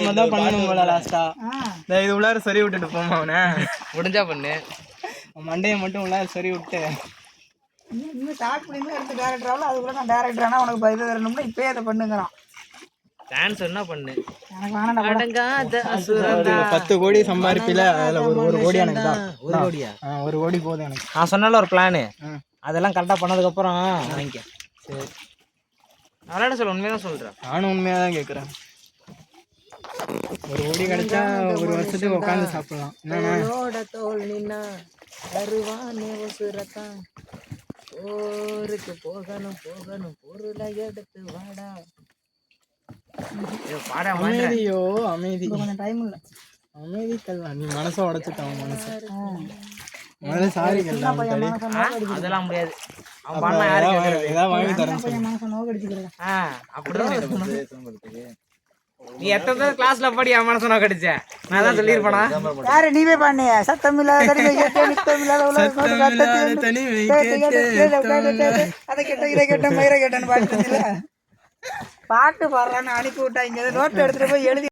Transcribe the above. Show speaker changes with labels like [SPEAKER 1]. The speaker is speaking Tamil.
[SPEAKER 1] மாதிரி தான் பண்ணணும் போல லாஸ்டா. இது உள்ளார சரி விட்டுட்டு போமா அவனை
[SPEAKER 2] முடிஞ்சா பண்ணு.
[SPEAKER 1] மண்டையை மட்டும் உள்ளார சரி விட்டு
[SPEAKER 3] இன்னும் ஸ்டார்ட் பண்ணி எடுத்து டேரக்டர் ஆகல. அதுக்குள்ள நான் டேரக்டர் ஆனால் உனக்கு இது வரணும்னா இப்பயே அதை பண்ணுங்கிறான்.
[SPEAKER 2] டான்ஸ் என்ன பண்ணு.
[SPEAKER 3] எனக்கு வேணாம்.
[SPEAKER 2] அடங்காத அசுரன்டா.
[SPEAKER 1] 10 கோடி சம்பாதிப்பில அதில் ஒரு கோடி எனக்கு தான்.
[SPEAKER 2] 1 கோடியா?
[SPEAKER 1] 1 கோடி போதும் எனக்கு.
[SPEAKER 2] நான் சொன்னால ஒரு பிளானு, அதெல்லாம் கரெக்டாக பண்ணதுக்கப்புறம் வாங்கிக்க.
[SPEAKER 1] சரி
[SPEAKER 2] அதனால சொல்ல உண்மையாக தான் சொல்கிறேன்.
[SPEAKER 1] நானும் உண்மையாக தான் கேட்குறேன். 1 கோடி கிடைச்சா 1 வருஷத்துக்கு உட்காந்து சாப்பிடலாம்.
[SPEAKER 2] என்னோட தோல் நின்னா தருவானே உசுரத்தான். ஊருக்கு போகணும் போகணும் பொருளை எடுத்து வாடா.
[SPEAKER 1] அமைதியோ அமைதி.
[SPEAKER 3] கொஞ்சம் டைம் இல்லை.
[SPEAKER 1] அமைதி கல்வா. நீ மனசை உடைச்சிட்டான் மனசு. முதல்ல சாரி கல்வா.
[SPEAKER 2] அதெல்லாம் முடியாது.
[SPEAKER 1] ஏதாவது வாங்கி தரேன்.
[SPEAKER 3] மனசை நோக்கடிச்சுக்கிறேன்.
[SPEAKER 2] அப்படிதான். நீ எத்தனை கிளாஸ்ல படி என் மனசை நோக்கடிச்ச? நான் தான் சொல்லியிருப்பேனா?
[SPEAKER 3] யாரு நீவே பண்ணிய? சத்தம் இல்லாத தனிமை கேட்டு நித்தம் இல்லாத அதை கேட்ட இதை கேட்ட மயிரை கேட்டேன்னு பாட்டு பாடுறான்னு அனுப்பி விட்டாங்க. நோட்டு எடுத்துட்டு போய் எழுதி